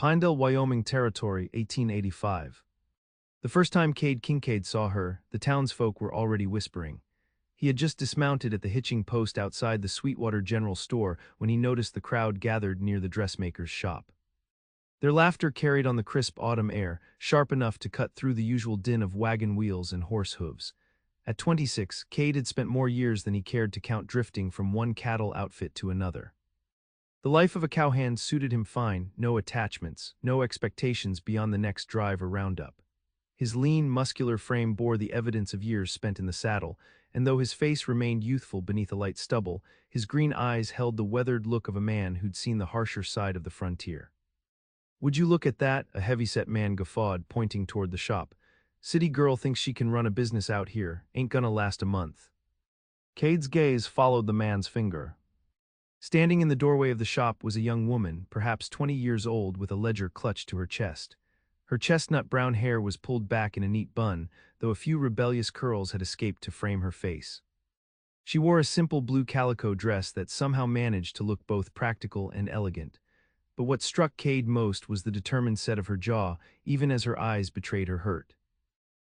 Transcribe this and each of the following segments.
Pinedale, Wyoming Territory, 1885. The first time Kade Kincaid saw her, the townsfolk were already whispering. He had just dismounted at the hitching post outside the Sweetwater General Store when he noticed the crowd gathered near the dressmaker's shop. Their laughter carried on the crisp autumn air, sharp enough to cut through the usual din of wagon wheels and horse hooves. At 26, Kade had spent more years than he cared to count drifting from one cattle outfit to another. The life of a cowhand suited him fine, no attachments, no expectations beyond the next drive or roundup. His lean, muscular frame bore the evidence of years spent in the saddle, and though his face remained youthful beneath a light stubble, his green eyes held the weathered look of a man who'd seen the harsher side of the frontier. "Would you look at that?" a heavy-set man guffawed, pointing toward the shop. "City girl thinks she can run a business out here, ain't gonna last a month." Cade's gaze followed the man's finger. Standing in the doorway of the shop was a young woman, perhaps 20 years old, with a ledger clutched to her chest. Her chestnut brown hair was pulled back in a neat bun, though a few rebellious curls had escaped to frame her face. She wore a simple blue calico dress that somehow managed to look both practical and elegant. But what struck Kade most was the determined set of her jaw, even as her eyes betrayed her hurt.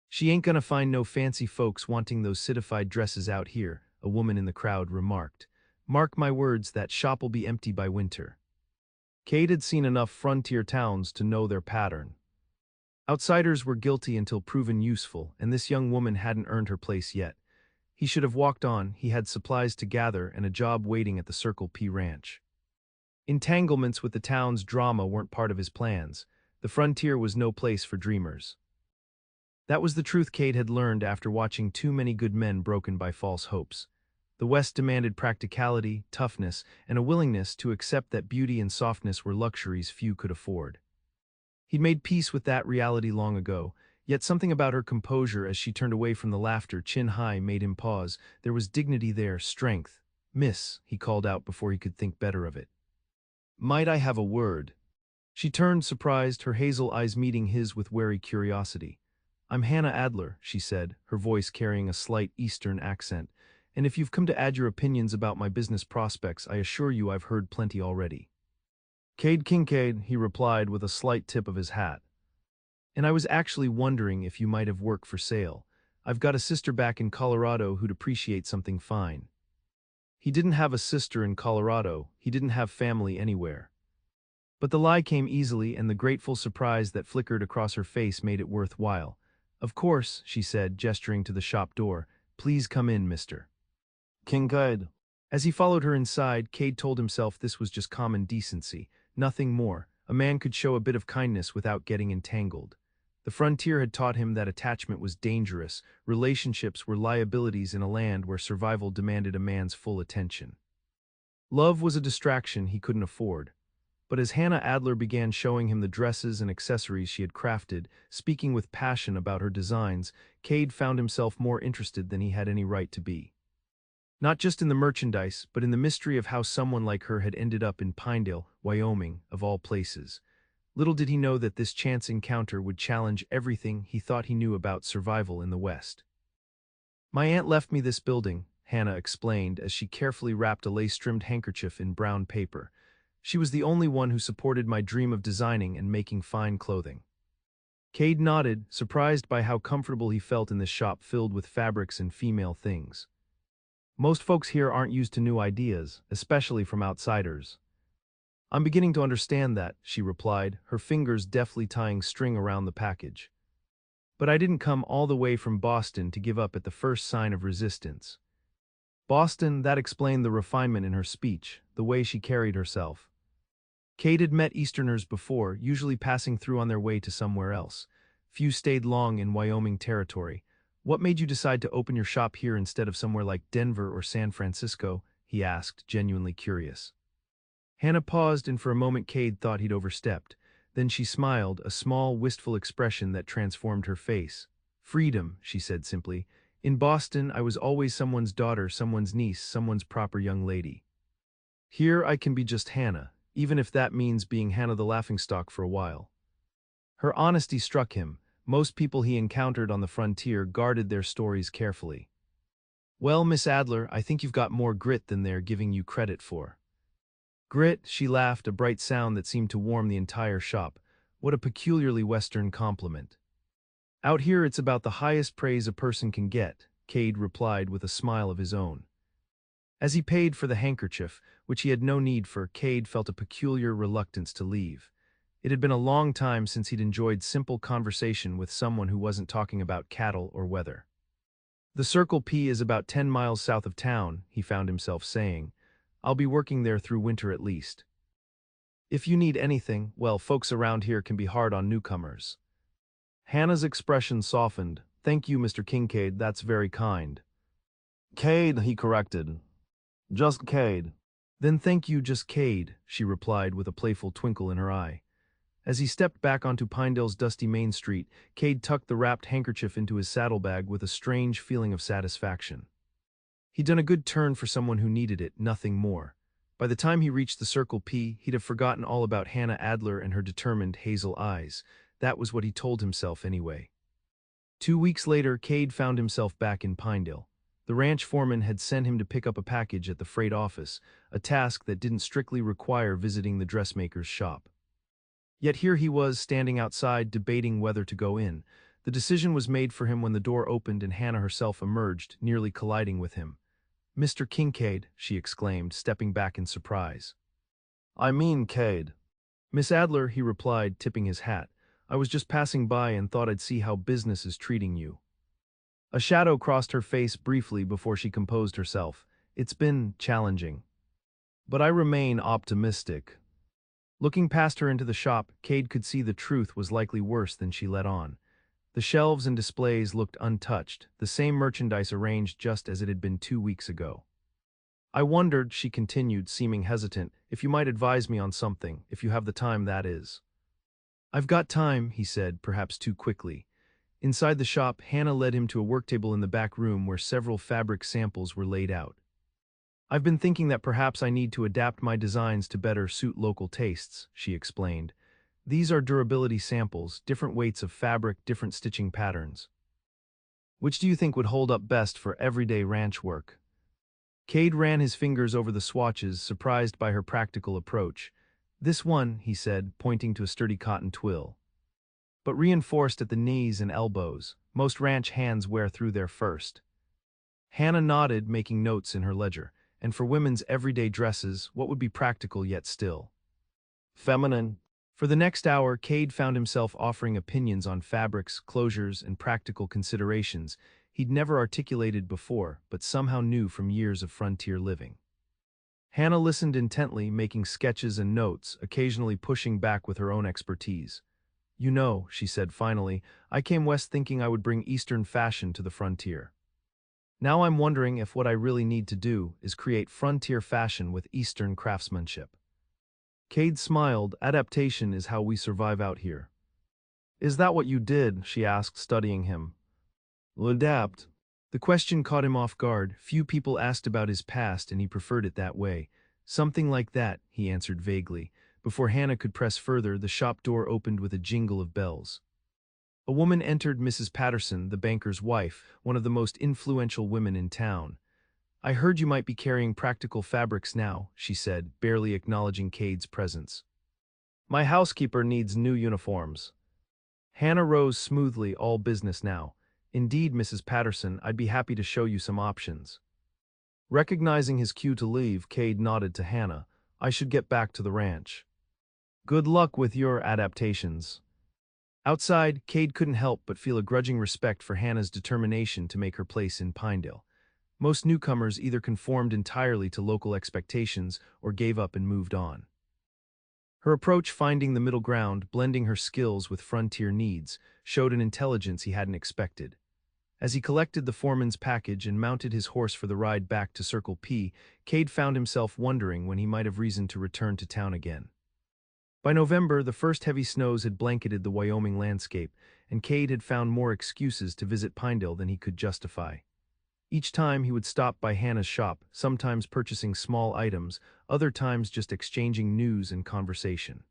"She ain't gonna find no fancy folks wanting those citified dresses out here," a woman in the crowd remarked. "Mark my words, that shop'll be empty by winter." Kade had seen enough frontier towns to know their pattern. Outsiders were guilty until proven useful, and this young woman hadn't earned her place yet. He should have walked on. He had supplies to gather and a job waiting at the Circle P Ranch. Entanglements with the town's drama weren't part of his plans. The frontier was no place for dreamers. That was the truth Kade had learned after watching too many good men broken by false hopes. The West demanded practicality, toughness, and a willingness to accept that beauty and softness were luxuries few could afford. He'd made peace with that reality long ago, yet something about her composure as she turned away from the laughter, chin high, made him pause. There was dignity there, strength. "Miss," he called out before he could think better of it. "Might I have a word?" She turned, surprised, her hazel eyes meeting his with wary curiosity. "I'm Hannah Adler," she said, her voice carrying a slight Eastern accent, "and if you've come to add your opinions about my business prospects, I assure you I've heard plenty already." "Kade Kincaid," he replied with a slight tip of his hat. "And I was actually wondering if you might have work for sale. I've got a sister back in Colorado who'd appreciate something fine." He didn't have a sister in Colorado, he didn't have family anywhere. But the lie came easily, and the grateful surprise that flickered across her face made it worthwhile. "Of course," she said, gesturing to the shop door. "Please come in, Mr. Kincaid." As he followed her inside, Kade told himself this was just common decency, nothing more. A man could show a bit of kindness without getting entangled. The frontier had taught him that attachment was dangerous, relationships were liabilities in a land where survival demanded a man's full attention. Love was a distraction he couldn't afford. But as Hannah Adler began showing him the dresses and accessories she had crafted, speaking with passion about her designs, Kade found himself more interested than he had any right to be. Not just in the merchandise, but in the mystery of how someone like her had ended up in Pinedale, Wyoming, of all places. Little did he know that this chance encounter would challenge everything he thought he knew about survival in the West. "My aunt left me this building," Hannah explained as she carefully wrapped a lace-trimmed handkerchief in brown paper. "She was the only one who supported my dream of designing and making fine clothing." Kade nodded, surprised by how comfortable he felt in this shop filled with fabrics and female things. "Most folks here aren't used to new ideas, especially from outsiders." "I'm beginning to understand that," she replied, her fingers deftly tying string around the package. "But I didn't come all the way from Boston to give up at the first sign of resistance." Boston, that explained the refinement in her speech, the way she carried herself. Kade had met Easterners before, usually passing through on their way to somewhere else. Few stayed long in Wyoming territory. "What made you decide to open your shop here instead of somewhere like Denver or San Francisco?" he asked, genuinely curious. Hannah paused, and for a moment Kade thought he'd overstepped. Then she smiled, a small, wistful expression that transformed her face. "Freedom," she said simply. "In Boston, I was always someone's daughter, someone's niece, someone's proper young lady. Here I can be just Hannah, even if that means being Hannah the laughingstock for a while." Her honesty struck him. Most people he encountered on the frontier guarded their stories carefully. "Well, Miss Adler, I think you've got more grit than they're giving you credit for." Grit, she laughed, a bright sound that seemed to warm the entire shop. What a peculiarly Western compliment. Out here it's about the highest praise a person can get, Cade replied with a smile of his own. As he paid for the handkerchief, which he had no need for, Cade felt a peculiar reluctance to leave. It had been a long time since he'd enjoyed simple conversation with someone who wasn't talking about cattle or weather. The Circle P is about 10 miles south of town, he found himself saying. I'll be working there through winter at least. If you need anything, well, folks around here can be hard on newcomers. Hannah's expression softened. Thank you, Mr. Kincaid, that's very kind. Cade, he corrected. Just Cade. Then thank you, just Cade, she replied with a playful twinkle in her eye. As he stepped back onto Pinedale's dusty Main Street, Cade tucked the wrapped handkerchief into his saddlebag with a strange feeling of satisfaction. He'd done a good turn for someone who needed it, nothing more. By the time he reached the Circle P, he'd have forgotten all about Hannah Adler and her determined hazel eyes. That was what he told himself anyway. 2 weeks later, Cade found himself back in Pinedale. The ranch foreman had sent him to pick up a package at the freight office, a task that didn't strictly require visiting the dressmaker's shop. Yet here he was, standing outside, debating whether to go in. The decision was made for him when the door opened and Hannah herself emerged, nearly colliding with him. Mr. Kincaid, she exclaimed, stepping back in surprise. I mean, Cade. Miss Adler, he replied, tipping his hat. I was just passing by and thought I'd see how business is treating you. A shadow crossed her face briefly before she composed herself. It's been challenging. But I remain optimistic. Looking past her into the shop, Cade could see the truth was likely worse than she let on. The shelves and displays looked untouched, the same merchandise arranged just as it had been 2 weeks ago. I wondered, she continued, seeming hesitant, if you might advise me on something, if you have the time, that is. I've got time, he said, perhaps too quickly. Inside the shop, Hannah led him to a worktable in the back room where several fabric samples were laid out. I've been thinking that perhaps I need to adapt my designs to better suit local tastes, she explained. These are durability samples, different weights of fabric, different stitching patterns. Which do you think would hold up best for everyday ranch work? Cade ran his fingers over the swatches, surprised by her practical approach. This one, he said, pointing to a sturdy cotton twill. But reinforced at the knees and elbows. Most ranch hands wear through there first. Hannah nodded, making notes in her ledger. And for women's everyday dresses, what would be practical yet still feminine? For the next hour, Cade found himself offering opinions on fabrics, closures, and practical considerations he'd never articulated before, but somehow knew from years of frontier living. Hannah listened intently, making sketches and notes, occasionally pushing back with her own expertise. You know, she said finally, I came west thinking I would bring Eastern fashion to the frontier. Now I'm wondering if what I really need to do is create frontier fashion with Eastern craftsmanship. Cade smiled. Adaptation is how we survive out here. Is that what you did? She asked, studying him. Adapt. The question caught him off guard. Few people asked about his past and he preferred it that way. Something like that, he answered vaguely. Before Hannah could press further, the shop door opened with a jingle of bells. A woman entered, Mrs. Patterson, the banker's wife, one of the most influential women in town. I heard you might be carrying practical fabrics now, she said, barely acknowledging Cade's presence. My housekeeper needs new uniforms. Hannah rose smoothly, all business now. Indeed, Mrs. Patterson, I'd be happy to show you some options. Recognizing his cue to leave, Cade nodded to Hannah. I should get back to the ranch. Good luck with your adaptations. Outside, Cade couldn't help but feel a grudging respect for Hannah's determination to make her place in Pinedale. Most newcomers either conformed entirely to local expectations or gave up and moved on. Her approach, finding the middle ground, blending her skills with frontier needs, showed an intelligence he hadn't expected. As he collected the foreman's package and mounted his horse for the ride back to Circle P, Cade found himself wondering when he might have reason to return to town again. By November, the first heavy snows had blanketed the Wyoming landscape, and Cade had found more excuses to visit Pinedale than he could justify. Each time he would stop by Hannah's shop, sometimes purchasing small items, other times just exchanging news and conversation.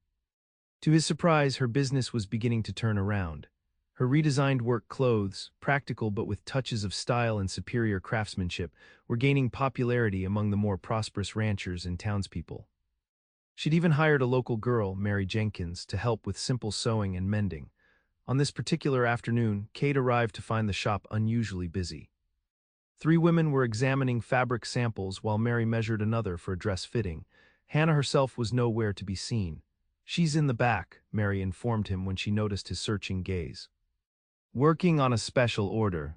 To his surprise, her business was beginning to turn around. Her redesigned work clothes, practical but with touches of style and superior craftsmanship, were gaining popularity among the more prosperous ranchers and townspeople. She'd even hired a local girl, Mary Jenkins, to help with simple sewing and mending. On this particular afternoon, Kate arrived to find the shop unusually busy. Three women were examining fabric samples while Mary measured another for a dress fitting. Hannah herself was nowhere to be seen. "She's in the back," Mary informed him when she noticed his searching gaze. "Working on a special order."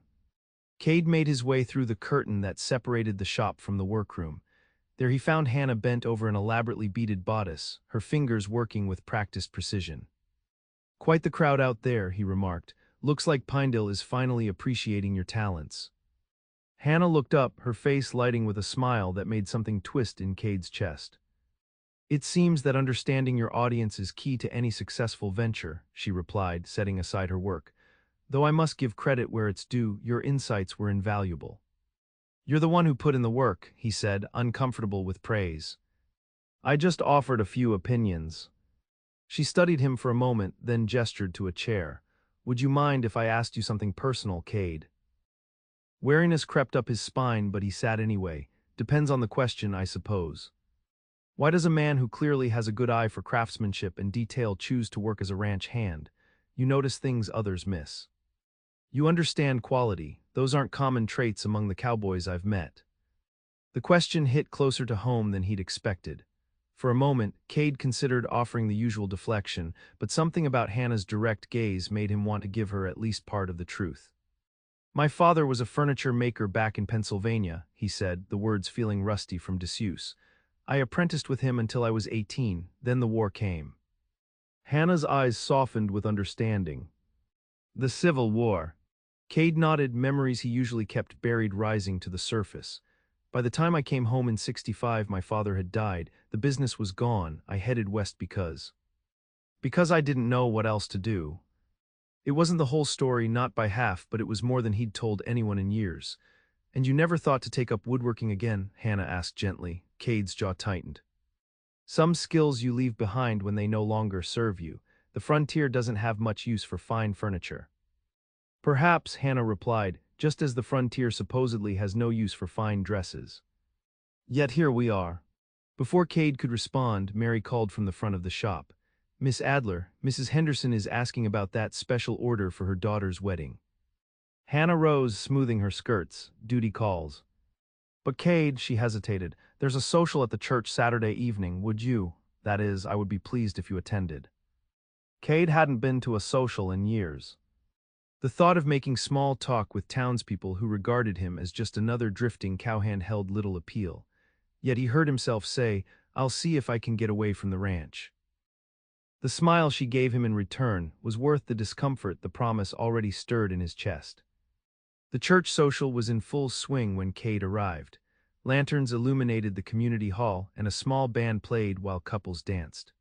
Cade made his way through the curtain that separated the shop from the workroom. There he found Hannah bent over an elaborately beaded bodice, her fingers working with practiced precision. "Quite the crowd out there," he remarked. "Looks like Pinedale is finally appreciating your talents." Hannah looked up, her face lighting with a smile that made something twist in Cade's chest. "It seems that understanding your audience is key to any successful venture," she replied, setting aside her work. "Though I must give credit where it's due, your insights were invaluable." "You're the one who put in the work," he said, uncomfortable with praise. "I just offered a few opinions." She studied him for a moment, then gestured to a chair. "Would you mind if I asked you something personal, Cade?" Wariness crept up his spine, but he sat anyway. "Depends on the question, I suppose. Why does a man who clearly has a good eye for craftsmanship and detail choose to work as a ranch hand? You notice things others miss. You understand quality. Those aren't common traits among the cowboys I've met." The question hit closer to home than he'd expected. For a moment, Cade considered offering the usual deflection, but something about Hannah's direct gaze made him want to give her at least part of the truth. "My father was a furniture maker back in Pennsylvania," he said, the words feeling rusty from disuse. "I apprenticed with him until I was 18, then the war came." Hannah's eyes softened with understanding. "The Civil War." Cade nodded, memories he usually kept buried rising to the surface. "By the time I came home in '65, my father had died. The business was gone. I headed west because I didn't know what else to do." It wasn't the whole story, not by half, but it was more than he'd told anyone in years. "And you never thought to take up woodworking again?" Hannah asked gently. Cade's jaw tightened. "Some skills you leave behind when they no longer serve you. The frontier doesn't have much use for fine furniture." "Perhaps," Hannah replied, "just as the frontier supposedly has no use for fine dresses. Yet here we are." Before Cade could respond, Mary called from the front of the shop. "Miss Adler, Mrs. Henderson is asking about that special order for her daughter's wedding." Hannah rose, smoothing her skirts. "Duty calls." "But Cade," she hesitated, "there's a social at the church Saturday evening. Would you? That is, I would be pleased if you attended." Cade hadn't been to a social in years. The thought of making small talk with townspeople who regarded him as just another drifting cowhand held little appeal. Yet he heard himself say, "I'll see if I can get away from the ranch." The smile she gave him in return was worth the discomfort the promise already stirred in his chest. The church social was in full swing when Cade arrived. Lanterns illuminated the community hall, and a small band played while couples danced.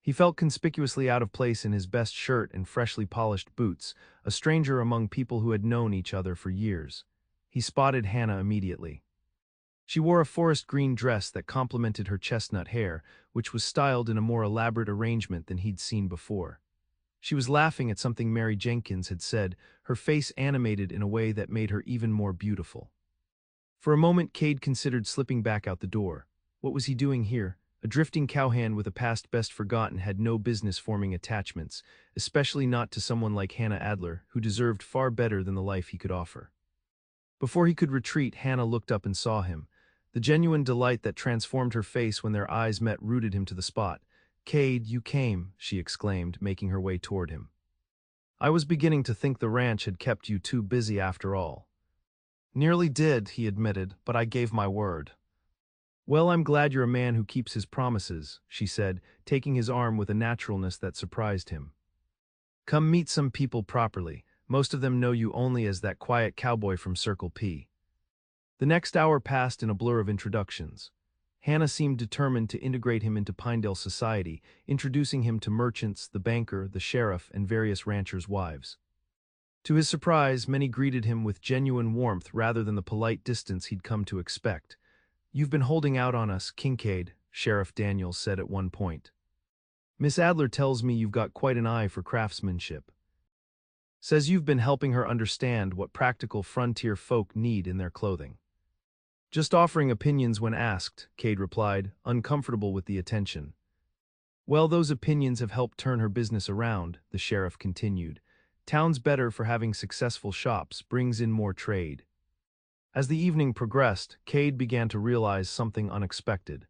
He felt conspicuously out of place in his best shirt and freshly polished boots, a stranger among people who had known each other for years. He spotted Hannah immediately. She wore a forest green dress that complemented her chestnut hair, which was styled in a more elaborate arrangement than he'd seen before. She was laughing at something Mary Jenkins had said, her face animated in a way that made her even more beautiful. For a moment, Cade considered slipping back out the door. What was he doing here? A drifting cowhand with a past best forgotten had no business forming attachments, especially not to someone like Hannah Adler, who deserved far better than the life he could offer. Before he could retreat, Hannah looked up and saw him. The genuine delight that transformed her face when their eyes met rooted him to the spot. "Cade, you came," she exclaimed, making her way toward him. "I was beginning to think the ranch had kept you too busy after all." "Nearly did," he admitted, "but I gave my word." "Well, I'm glad you're a man who keeps his promises," she said, taking his arm with a naturalness that surprised him. "Come meet some people properly. Most of them know you only as that quiet cowboy from Circle P." The next hour passed in a blur of introductions. Hannah seemed determined to integrate him into Pinedale society, introducing him to merchants, the banker, the sheriff, and various ranchers' wives. To his surprise, many greeted him with genuine warmth rather than the polite distance he'd come to expect. "You've been holding out on us, Kincaid," Sheriff Daniels said at one point. "Miss Adler tells me you've got quite an eye for craftsmanship. Says you've been helping her understand what practical frontier folk need in their clothing." Just offering opinions when asked, Kade replied, uncomfortable with the attention. Well, those opinions have helped turn her business around, the sheriff continued. Town's better for having successful shops, brings in more trade. As the evening progressed, Kade began to realize something unexpected.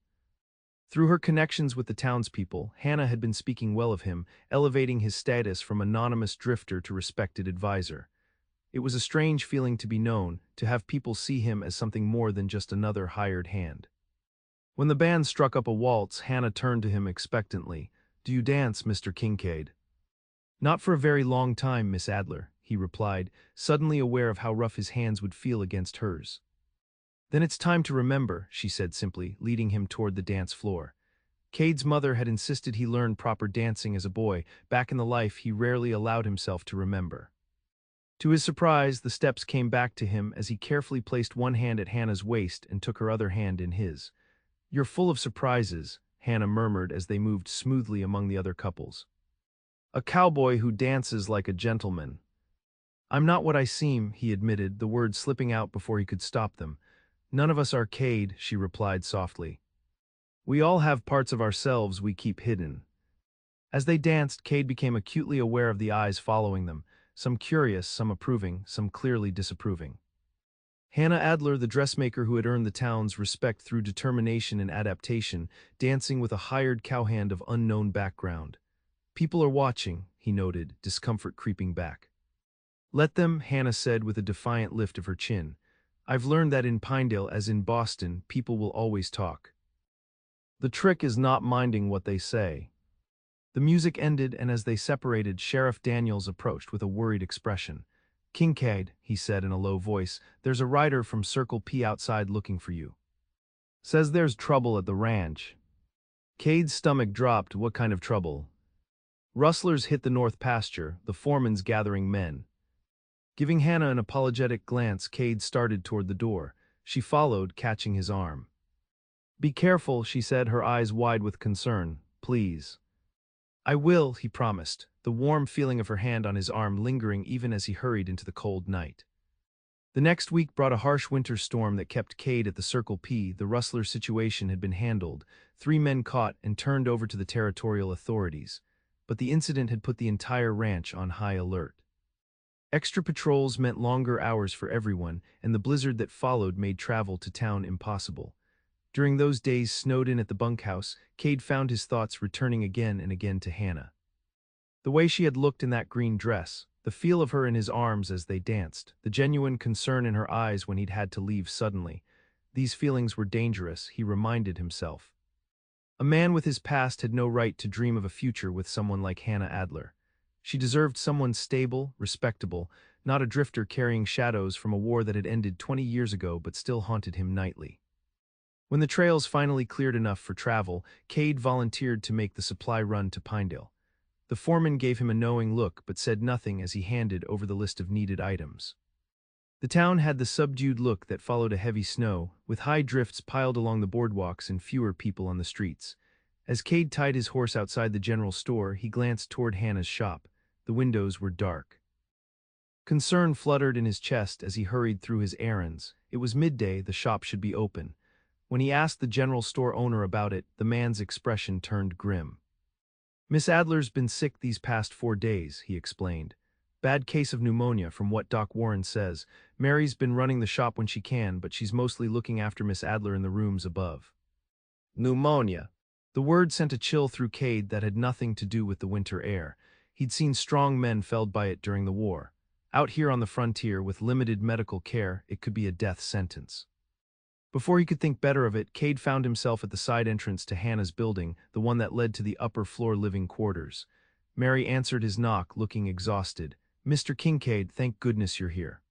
Through her connections with the townspeople, Hannah had been speaking well of him, elevating his status from anonymous drifter to respected advisor. It was a strange feeling to be known, to have people see him as something more than just another hired hand. When the band struck up a waltz, Hannah turned to him expectantly. "Do you dance, Mr. Kincaid?" "Not for a very long time, Miss Adler," he replied, suddenly aware of how rough his hands would feel against hers. "Then it's time to remember," she said simply, leading him toward the dance floor. Cade's mother had insisted he learn proper dancing as a boy. Back in the life he rarely allowed himself to remember. To his surprise, the steps came back to him as he carefully placed one hand at Hannah's waist and took her other hand in his. "You're full of surprises," Hannah murmured as they moved smoothly among the other couples. "A cowboy who dances like a gentleman." "I'm not what I seem," he admitted, the words slipping out before he could stop them. "None of us are Kade," she replied softly. "We all have parts of ourselves we keep hidden." As they danced, Kade became acutely aware of the eyes following them, some curious, some approving, some clearly disapproving. Hannah Adler, the dressmaker who had earned the town's respect through determination and adaptation, dancing with a hired cowhand of unknown background. "People are watching," he noted, discomfort creeping back. "Let them," Hannah said with a defiant lift of her chin. "I've learned that in Pinedale, as in Boston, people will always talk. The trick is not minding what they say." The music ended, and as they separated, Sheriff Daniels approached with a worried expression. "Kincaid," he said in a low voice, "there's a rider from Circle P outside looking for you. Says there's trouble at the ranch." Cade's stomach dropped. What kind of trouble? "Rustlers hit the north pasture, the foreman's gathering men." Giving Hannah an apologetic glance, Kade started toward the door. She followed, catching his arm. "Be careful," she said, her eyes wide with concern. "Please." "I will," he promised, the warm feeling of her hand on his arm lingering even as he hurried into the cold night. The next week brought a harsh winter storm that kept Kade at the Circle P. The rustler situation had been handled, 3 men caught and turned over to the territorial authorities. But the incident had put the entire ranch on high alert. Extra patrols meant longer hours for everyone, and the blizzard that followed made travel to town impossible. During those days snowed in at the bunkhouse, Kade found his thoughts returning again and again to Hannah. The way she had looked in that green dress, the feel of her in his arms as they danced, the genuine concern in her eyes when he'd had to leave suddenly. These feelings were dangerous, he reminded himself. A man with his past had no right to dream of a future with someone like Hannah Adler. She deserved someone stable, respectable, not a drifter carrying shadows from a war that had ended 20 years ago but still haunted him nightly. When the trails finally cleared enough for travel, Kade volunteered to make the supply run to Pinedale. The foreman gave him a knowing look but said nothing as he handed over the list of needed items. The town had the subdued look that followed a heavy snow, with high drifts piled along the boardwalks and fewer people on the streets. As Kade tied his horse outside the general store, he glanced toward Hannah's shop. The windows were dark. Concern fluttered in his chest as he hurried through his errands. It was midday, the shop should be open. When he asked the general store owner about it, the man's expression turned grim. "Miss Adler's been sick these past 4 days," he explained. "Bad case of pneumonia, from what Doc Warren says. Mary's been running the shop when she can, but she's mostly looking after Miss Adler in the rooms above." Pneumonia. The word sent a chill through Kade that had nothing to do with the winter air. He'd seen strong men felled by it during the war. Out here on the frontier, with limited medical care, it could be a death sentence. Before he could think better of it, Kade found himself at the side entrance to Hannah's building, the one that led to the upper-floor living quarters. Mary answered his knock, looking exhausted. "Mr. Kincaid, thank goodness you're here."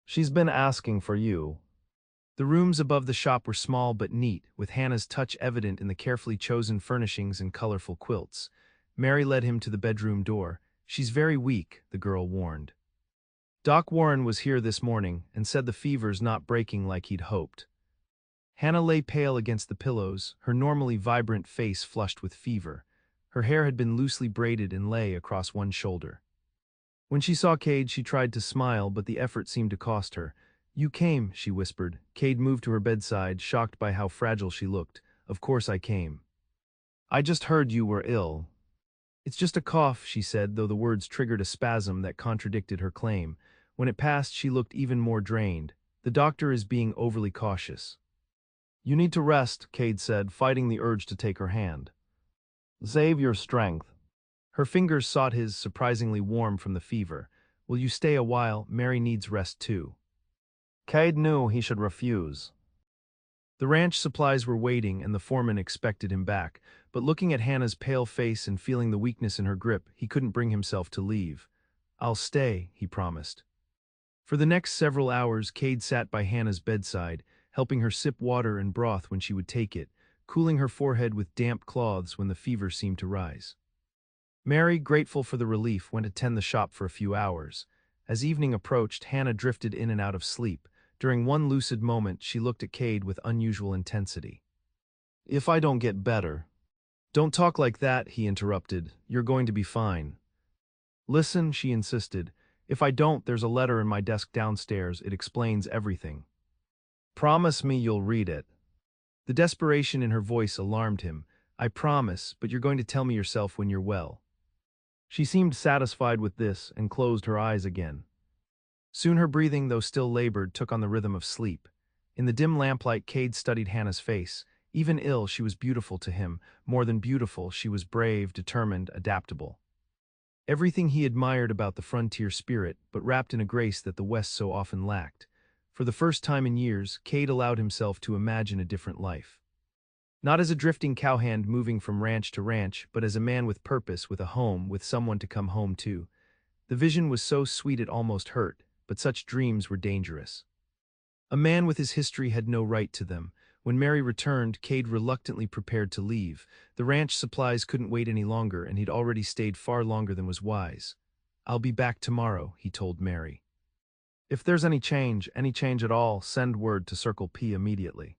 "She's been asking for you." The rooms above the shop were small but neat, with Hannah's touch evident in the carefully chosen furnishings and colorful quilts. Mary led him to the bedroom door. "She's very weak," the girl warned. "Doc Warren was here this morning and said the fever's not breaking like he'd hoped." Hannah lay pale against the pillows, her normally vibrant face flushed with fever. Her hair had been loosely braided and lay across one shoulder. When she saw Kade, she tried to smile, but the effort seemed to cost her. You came, she whispered. Kade moved to her bedside, shocked by how fragile she looked. Of course I came. I just heard you were ill. It's just a cough, she said, though the words triggered a spasm that contradicted her claim. When it passed, she looked even more drained. The doctor is being overly cautious. You need to rest, Kade said, fighting the urge to take her hand. Save your strength. Her fingers sought his, surprisingly warm from the fever. Will you stay a while? Mary needs rest too. Kade knew he should refuse. The ranch supplies were waiting and the foreman expected him back, but looking at Hannah's pale face and feeling the weakness in her grip, he couldn't bring himself to leave. I'll stay, he promised. For the next several hours, Kade sat by Hannah's bedside, helping her sip water and broth when she would take it, cooling her forehead with damp cloths when the fever seemed to rise. Mary, grateful for the relief, went to tend the shop for a few hours. As evening approached, Hannah drifted in and out of sleep. During one lucid moment, she looked at Kade with unusual intensity. If I don't get better. Don't talk like that, he interrupted. You're going to be fine. Listen, she insisted. If I don't, there's a letter in my desk downstairs. It explains everything. Promise me you'll read it. The desperation in her voice alarmed him. I promise, but you're going to tell me yourself when you're well. She seemed satisfied with this and closed her eyes again. Soon her breathing, though still labored, took on the rhythm of sleep. In the dim lamplight, Kade studied Hannah's face. Even ill, she was beautiful to him. More than beautiful, she was brave, determined, adaptable. Everything he admired about the frontier spirit, but wrapped in a grace that the West so often lacked. For the first time in years, Kade allowed himself to imagine a different life. Not as a drifting cowhand moving from ranch to ranch, but as a man with purpose, with a home, with someone to come home to. The vision was so sweet it almost hurt, but such dreams were dangerous. A man with his history had no right to them. When Mary returned, Kade reluctantly prepared to leave. The ranch supplies couldn't wait any longer, and he'd already stayed far longer than was wise. I'll be back tomorrow, he told Mary. If there's any change at all, send word to Circle P immediately.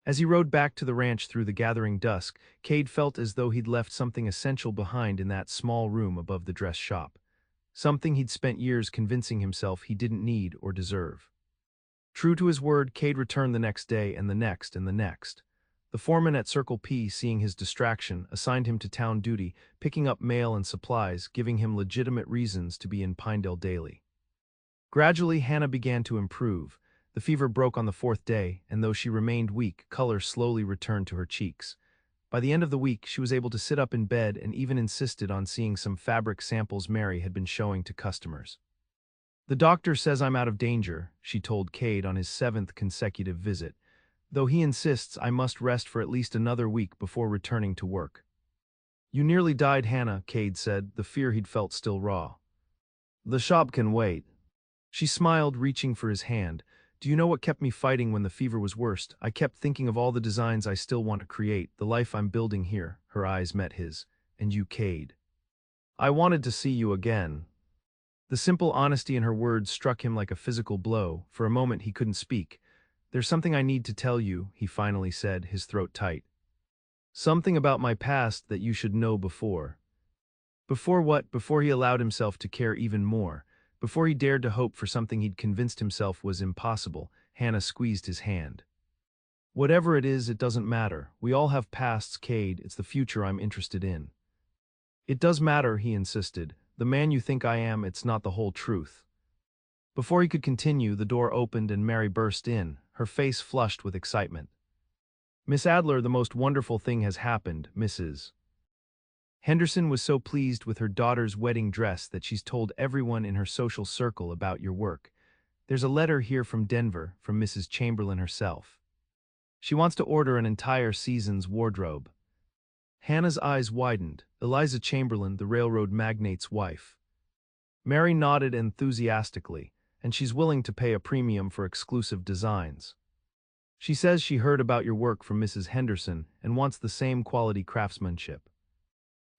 As he rode back to the ranch through the gathering dusk, Kade felt as though he'd left something essential behind in that small room above the dress shop. Something he'd spent years convincing himself he didn't need or deserve. True to his word, Kade returned the next day and the next and the next. The foreman at Circle P, seeing his distraction, assigned him to town duty, picking up mail and supplies, giving him legitimate reasons to be in Pinedale daily. Gradually, Hannah began to improve. The fever broke on the fourth day, and though she remained weak, color slowly returned to her cheeks. By the end of the week, she was able to sit up in bed and even insisted on seeing some fabric samples Mary had been showing to customers. The doctor says I'm out of danger, she told Kade on his 7th consecutive visit, though he insists I must rest for at least another week before returning to work. You nearly died, Hannah, Kade said, the fear he'd felt still raw. The shop can wait. She smiled, reaching for his hand. Do you know what kept me fighting when the fever was worst? I kept thinking of all the designs I still want to create, the life I'm building here. Her eyes met his. And you, Kade. I wanted to see you again. The simple honesty in her words struck him like a physical blow. For a moment he couldn't speak. There's something I need to tell you, he finally said, his throat tight. Something about my past that you should know before. Before what? Before he allowed himself to care even more. Before he dared to hope for something he'd convinced himself was impossible. Hannah squeezed his hand. Whatever it is, it doesn't matter. We all have pasts, Kade. It's the future I'm interested in. It does matter, he insisted. The man you think I am, it's not the whole truth. Before he could continue, the door opened and Mary burst in, her face flushed with excitement. Miss Adler, the most wonderful thing has happened, Mrs. Henderson was so pleased with her daughter's wedding dress that she's told everyone in her social circle about your work. There's a letter here from Denver, from Mrs. Chamberlain herself. She wants to order an entire season's wardrobe. Hannah's eyes widened. Eliza Chamberlain, the railroad magnate's wife. Mary nodded enthusiastically, and she's willing to pay a premium for exclusive designs. She says she heard about your work from Mrs. Henderson and wants the same quality craftsmanship.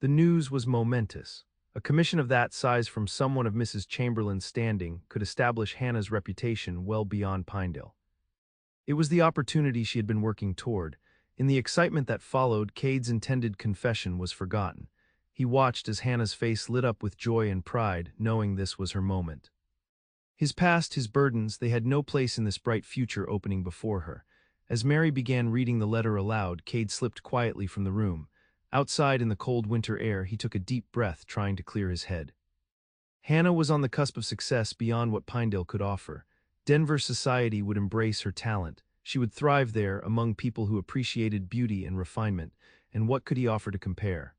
The news was momentous. A commission of that size from someone of Mrs. Chamberlain's standing could establish Hannah's reputation well beyond Pinedale. It was the opportunity she had been working toward. In the excitement that followed, Kade's intended confession was forgotten. He watched as Hannah's face lit up with joy and pride, knowing this was her moment. His past, his burdens, they had no place in this bright future opening before her. As Mary began reading the letter aloud, Cade slipped quietly from the room. Outside in the cold winter air, he took a deep breath, trying to clear his head. Hannah was on the cusp of success beyond what Pinedale could offer. Denver society would embrace her talent. She would thrive there among people who appreciated beauty and refinement, and what could he offer to compare?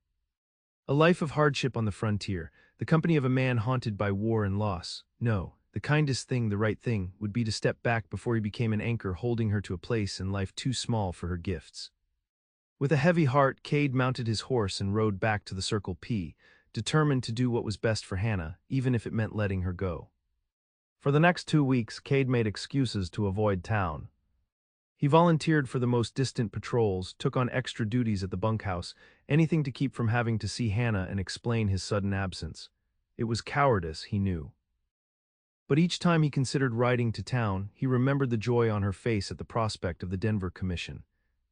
A life of hardship on the frontier, the company of a man haunted by war and loss. No, the kindest thing, the right thing, would be to step back before he became an anchor holding her to a place in life too small for her gifts. With a heavy heart, Cade mounted his horse and rode back to the Circle P, determined to do what was best for Hannah, even if it meant letting her go. For the next 2 weeks, Cade made excuses to avoid town. He volunteered for the most distant patrols, took on extra duties at the bunkhouse, anything to keep from having to see Hannah and explain his sudden absence. It was cowardice, he knew. But each time he considered riding to town, he remembered the joy on her face at the prospect of the Denver Commission.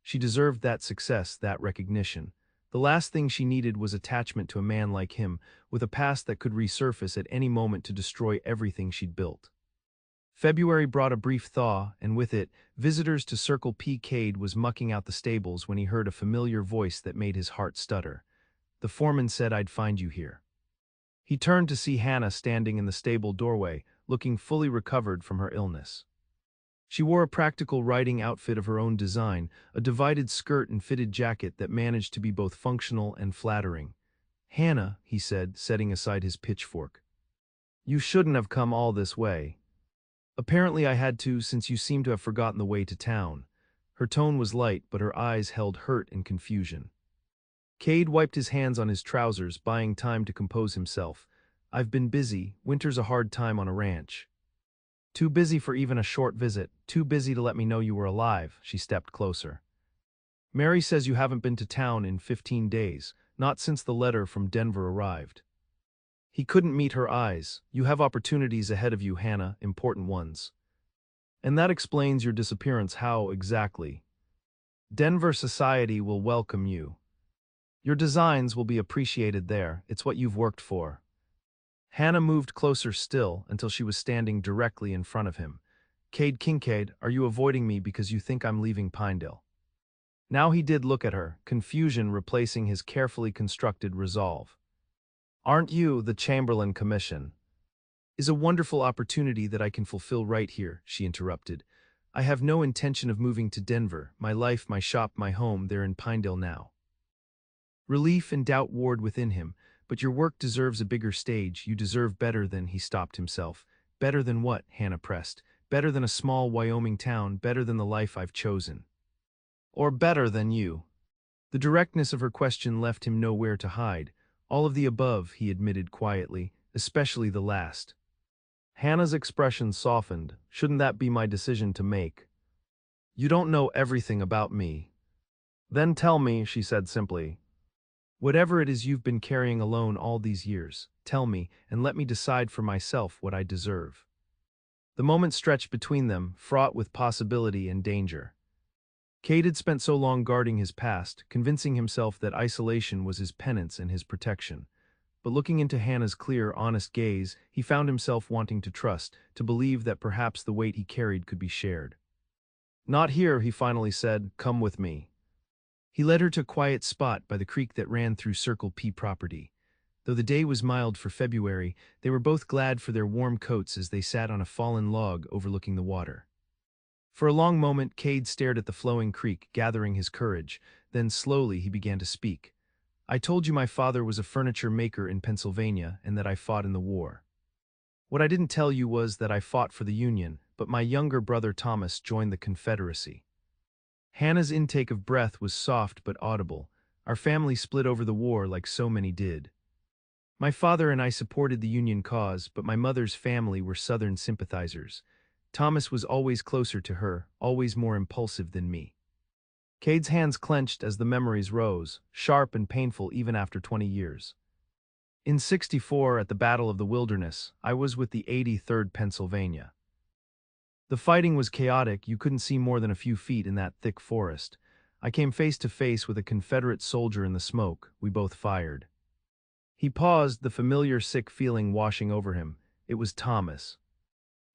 She deserved that success, that recognition. The last thing she needed was attachment to a man like him, with a past that could resurface at any moment to destroy everything she'd built. February brought a brief thaw, and with it, visitors to Circle P. Cade was mucking out the stables when he heard a familiar voice that made his heart stutter. The foreman said, "I'd find you here." He turned to see Hannah standing in the stable doorway, looking fully recovered from her illness. She wore a practical riding outfit of her own design, a divided skirt and fitted jacket that managed to be both functional and flattering. "Hannah," he said, setting aside his pitchfork, "you shouldn't have come all this way." "Apparently I had to, since you seem to have forgotten the way to town." Her tone was light, but her eyes held hurt and confusion. Cade wiped his hands on his trousers, buying time to compose himself. "I've been busy. Winter's a hard time on a ranch." "Too busy for even a short visit. Too busy to let me know you were alive." She stepped closer. "Mary says you haven't been to town in 15 days, not since the letter from Denver arrived." He couldn't meet her eyes. "You have opportunities ahead of you, Hannah, important ones." "And that explains your disappearance." "How, exactly?" "Denver society will welcome you. Your designs will be appreciated there. It's what you've worked for." Hannah moved closer still until she was standing directly in front of him. "Kade Kincaid, are you avoiding me because you think I'm leaving Pinedale?" Now he did look at her, confusion replacing his carefully constructed resolve. "Aren't you the Chamberlain Commission?" "Is a wonderful opportunity that I can fulfill right here," she interrupted. "I have no intention of moving to Denver. My life, my shop, my home, they're in Pinedale now." Relief and doubt warred within him. "But your work deserves a bigger stage. You deserve better than—" He stopped himself. "Better than what?" Hannah pressed. "Better than a small Wyoming town, better than the life I've chosen." "Or better than you?" The directness of her question left him nowhere to hide. "All of the above," he admitted quietly, "especially the last." Hannah's expression softened. "Shouldn't that be my decision to make?" "You don't know everything about me." "Then tell me," she said simply. "Whatever it is you've been carrying alone all these years, tell me, and let me decide for myself what I deserve." The moment stretched between them, fraught with possibility and danger. Cade had spent so long guarding his past, convincing himself that isolation was his penance and his protection. But looking into Hannah's clear, honest gaze, he found himself wanting to trust, to believe that perhaps the weight he carried could be shared. "Not here," he finally said. "Come with me." He led her to a quiet spot by the creek that ran through Circle P property. Though the day was mild for February, they were both glad for their warm coats as they sat on a fallen log overlooking the water. For a long moment, Cade stared at the flowing creek, gathering his courage. Then slowly he began to speak. "I told you my father was a furniture maker in Pennsylvania and that I fought in the war. What I didn't tell you was that I fought for the Union, but my younger brother Thomas joined the Confederacy." Hannah's intake of breath was soft but audible. "Our family split over the war like so many did. My father and I supported the Union cause, but my mother's family were Southern sympathizers. Thomas was always closer to her, always more impulsive than me." Cade's hands clenched as the memories rose, sharp and painful even after 20 years. "In '64, at the Battle of the Wilderness, I was with the 83rd Pennsylvania. The fighting was chaotic. You couldn't see more than a few feet in that thick forest. I came face to face with a Confederate soldier in the smoke. We both fired." He paused, the familiar sick feeling washing over him. It was Thomas.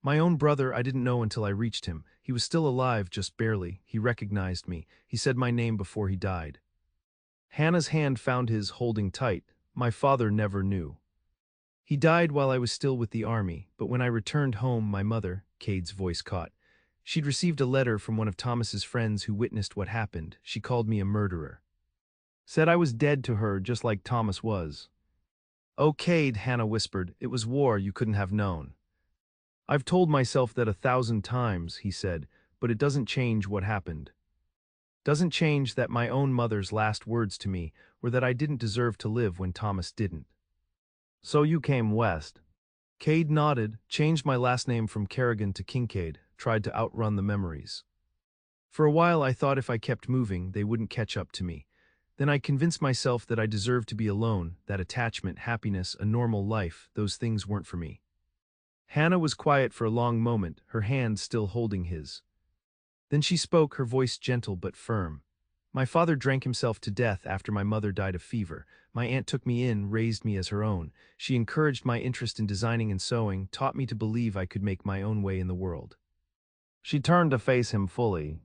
My own brother, I didn't know until I reached him. He was still alive, just barely. He recognized me. He said my name before he died. Hannah's hand found his, holding tight. My father never knew. He died while I was still with the army, but when I returned home, my mother, Cade's voice caught. She'd received a letter from one of Thomas's friends who witnessed what happened. She called me a murderer. Said I was dead to her, just like Thomas was. Oh, Cade, Hannah whispered, it was war, you couldn't have known. I've told myself that 1,000 times, he said, but it doesn't change what happened. Doesn't change that my own mother's last words to me were that I didn't deserve to live when Thomas didn't. So you came west. Cade nodded, changed my last name from Kerrigan to Kincaid, tried to outrun the memories. For a while I thought if I kept moving, they wouldn't catch up to me. Then I convinced myself that I deserved to be alone, that attachment, happiness, a normal life, those things weren't for me. Hannah was quiet for a long moment, her hand still holding his. Then she spoke, her voice gentle but firm. My father drank himself to death after my mother died of fever. My aunt took me in, raised me as her own. She encouraged my interest in designing and sewing, taught me to believe I could make my own way in the world. She turned to face him fully.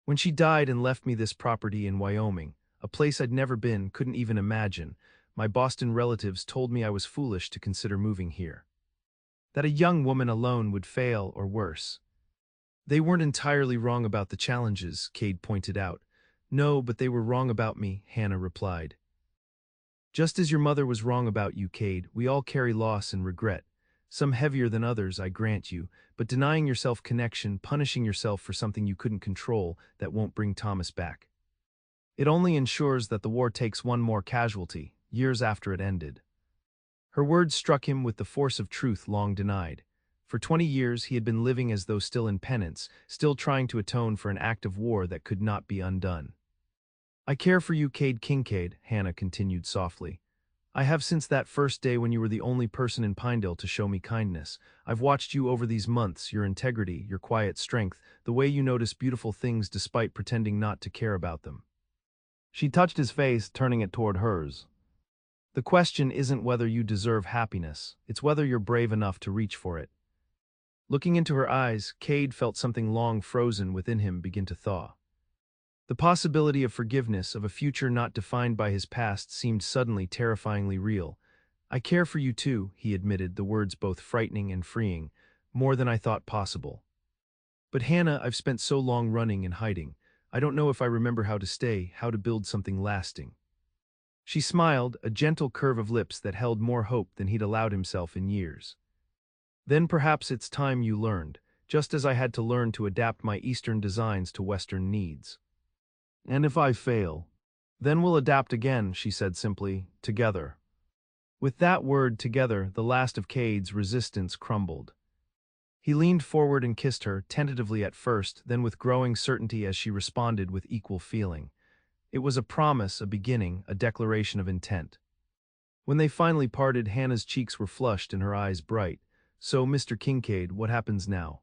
When she died and left me this property in Wyoming, a place I'd never been, couldn't even imagine, my Boston relatives told me I was foolish to consider moving here. That a young woman alone would fail or worse. They weren't entirely wrong about the challenges, Cade pointed out. No, but they were wrong about me, Hannah replied. Just as your mother was wrong about you, Cade, we all carry loss and regret. Some heavier than others, I grant you, but denying yourself connection, punishing yourself for something you couldn't control, that won't bring Thomas back. It only ensures that the war takes one more casualty, years after it ended. Her words struck him with the force of truth long denied. For 20 years he had been living as though still in penance, still trying to atone for an act of war that could not be undone. I care for you, Kade Kincaid, Hannah continued softly. I have since that first day when you were the only person in Pinedale to show me kindness. I've watched you over these months, your integrity, your quiet strength, the way you notice beautiful things despite pretending not to care about them. She touched his face, turning it toward hers. The question isn't whether you deserve happiness, it's whether you're brave enough to reach for it. Looking into her eyes, Cade felt something long frozen within him begin to thaw. The possibility of forgiveness, of a future not defined by his past, seemed suddenly terrifyingly real. I care for you too, he admitted, the words both frightening and freeing, more than I thought possible. But Hannah, I've spent so long running and hiding. I don't know if I remember how to stay, how to build something lasting. She smiled, a gentle curve of lips that held more hope than he'd allowed himself in years. Then perhaps it's time you learned, just as I had to learn to adapt my Eastern designs to Western needs. And if I fail, then we'll adapt again, she said simply, together. With that word, together, the last of Cade's resistance crumbled. He leaned forward and kissed her, tentatively at first, then with growing certainty as she responded with equal feeling. It was a promise, a beginning, a declaration of intent. When they finally parted, Hannah's cheeks were flushed and her eyes bright. So, Mr. Kincaid, what happens now?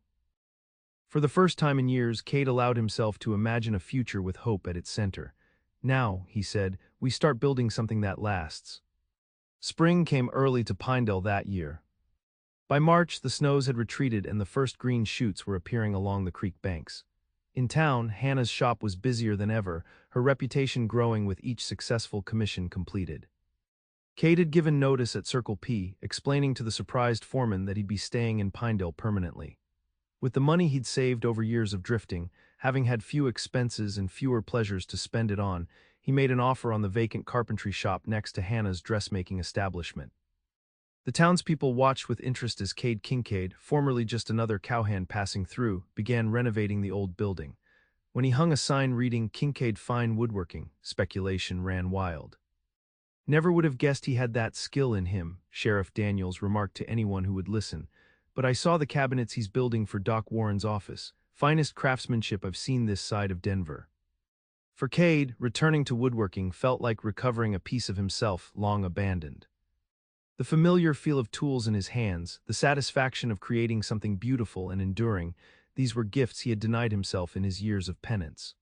For the first time in years, Cade allowed himself to imagine a future with hope at its center. Now, he said, we start building something that lasts. Spring came early to Pinedale that year. By March, the snows had retreated and the first green shoots were appearing along the creek banks. In town, Hannah's shop was busier than ever, her reputation growing with each successful commission completed. Cade had given notice at Circle P, explaining to the surprised foreman that he'd be staying in Pinedale permanently. With the money he'd saved over years of drifting, having had few expenses and fewer pleasures to spend it on, he made an offer on the vacant carpentry shop next to Hannah's dressmaking establishment. The townspeople watched with interest as Kade Kincaid, formerly just another cowhand passing through, began renovating the old building. When he hung a sign reading Kincaid Fine Woodworking, speculation ran wild. Never would have guessed he had that skill in him, Sheriff Daniels remarked to anyone who would listen. But I saw the cabinets he's building for Doc Warren's office. Finest craftsmanship I've seen this side of Denver. For Cade, returning to woodworking felt like recovering a piece of himself long abandoned. The familiar feel of tools in his hands, the satisfaction of creating something beautiful and enduring, these were gifts he had denied himself in his years of penance.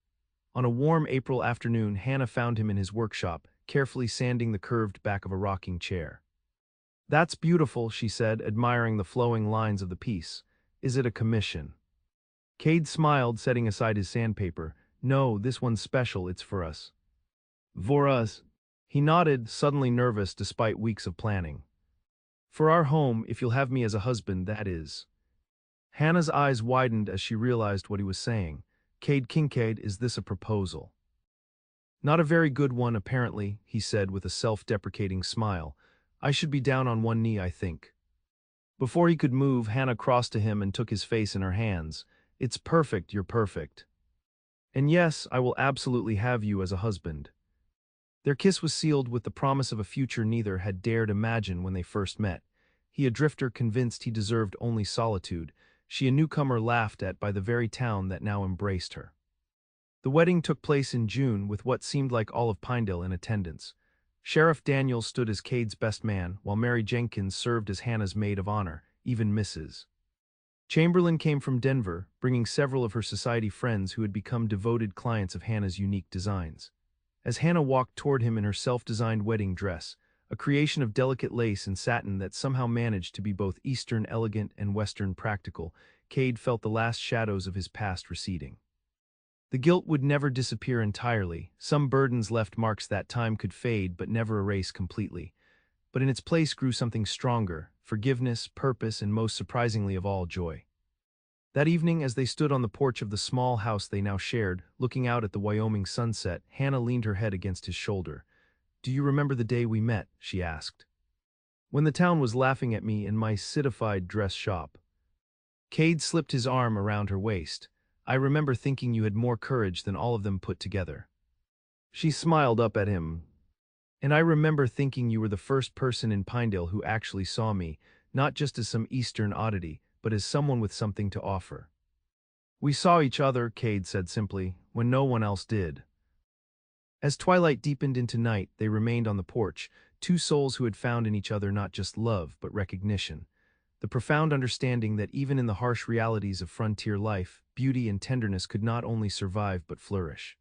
On a warm April afternoon, Hannah found him in his workshop, carefully sanding the curved back of a rocking chair. That's beautiful, she said, admiring the flowing lines of the piece. Is it a commission? Cade smiled, setting aside his sandpaper. No, this one's special, it's for us. For us? He nodded, suddenly nervous despite weeks of planning. For our home, if you'll have me as a husband, that is. Hannah's eyes widened as she realized what he was saying. Kade Kincaid, is this a proposal? Not a very good one, apparently, he said with a self-deprecating smile. I should be down on one knee, I think. Before he could move, Hannah crossed to him and took his face in her hands. It's perfect, you're perfect. And yes, I will absolutely have you as a husband. Their kiss was sealed with the promise of a future neither had dared imagine when they first met. He a drifter convinced he deserved only solitude, she a newcomer laughed at by the very town that now embraced her. The wedding took place in June with what seemed like all of Pinedale in attendance. Sheriff Daniels stood as Cade's best man, while Mary Jenkins served as Hannah's maid of honor, even Mrs. Chamberlain came from Denver, bringing several of her society friends who had become devoted clients of Hannah's unique designs. As Hannah walked toward him in her self-designed wedding dress, a creation of delicate lace and satin that somehow managed to be both Eastern elegant and Western practical, Cade felt the last shadows of his past receding. The guilt would never disappear entirely, some burdens left marks that time could fade but never erase completely. But in its place grew something stronger, forgiveness, purpose, and most surprisingly of all, joy. That evening, as they stood on the porch of the small house they now shared, looking out at the Wyoming sunset, Hannah leaned her head against his shoulder. Do you remember the day we met? She asked. When the town was laughing at me in my citified dress shop. Cade slipped his arm around her waist. I remember thinking you had more courage than all of them put together. She smiled up at him. And I remember thinking you were the first person in Pinedale who actually saw me, not just as some Eastern oddity, but as someone with something to offer. We saw each other, Cade said simply, when no one else did. As twilight deepened into night, they remained on the porch, two souls who had found in each other not just love, but recognition. The profound understanding that even in the harsh realities of frontier life, beauty and tenderness could not only survive but flourish.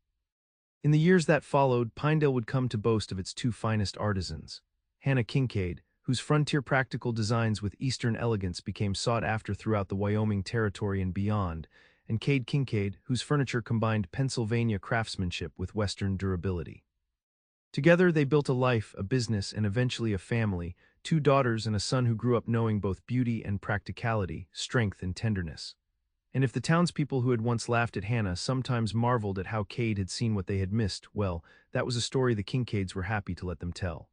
In the years that followed, Pinedale would come to boast of its two finest artisans. Hannah Kincaid, whose frontier practical designs with Eastern elegance became sought after throughout the Wyoming territory and beyond, and Kade Kincaid, whose furniture combined Pennsylvania craftsmanship with Western durability. Together they built a life, a business, and eventually a family, two daughters and a son who grew up knowing both beauty and practicality, strength and tenderness. And if the townspeople who had once laughed at Hannah sometimes marveled at how Cade had seen what they had missed, well, that was a story the Kincaids were happy to let them tell.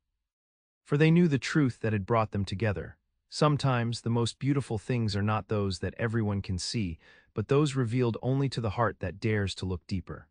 For they knew the truth that had brought them together. Sometimes the most beautiful things are not those that everyone can see, but those revealed only to the heart that dares to look deeper.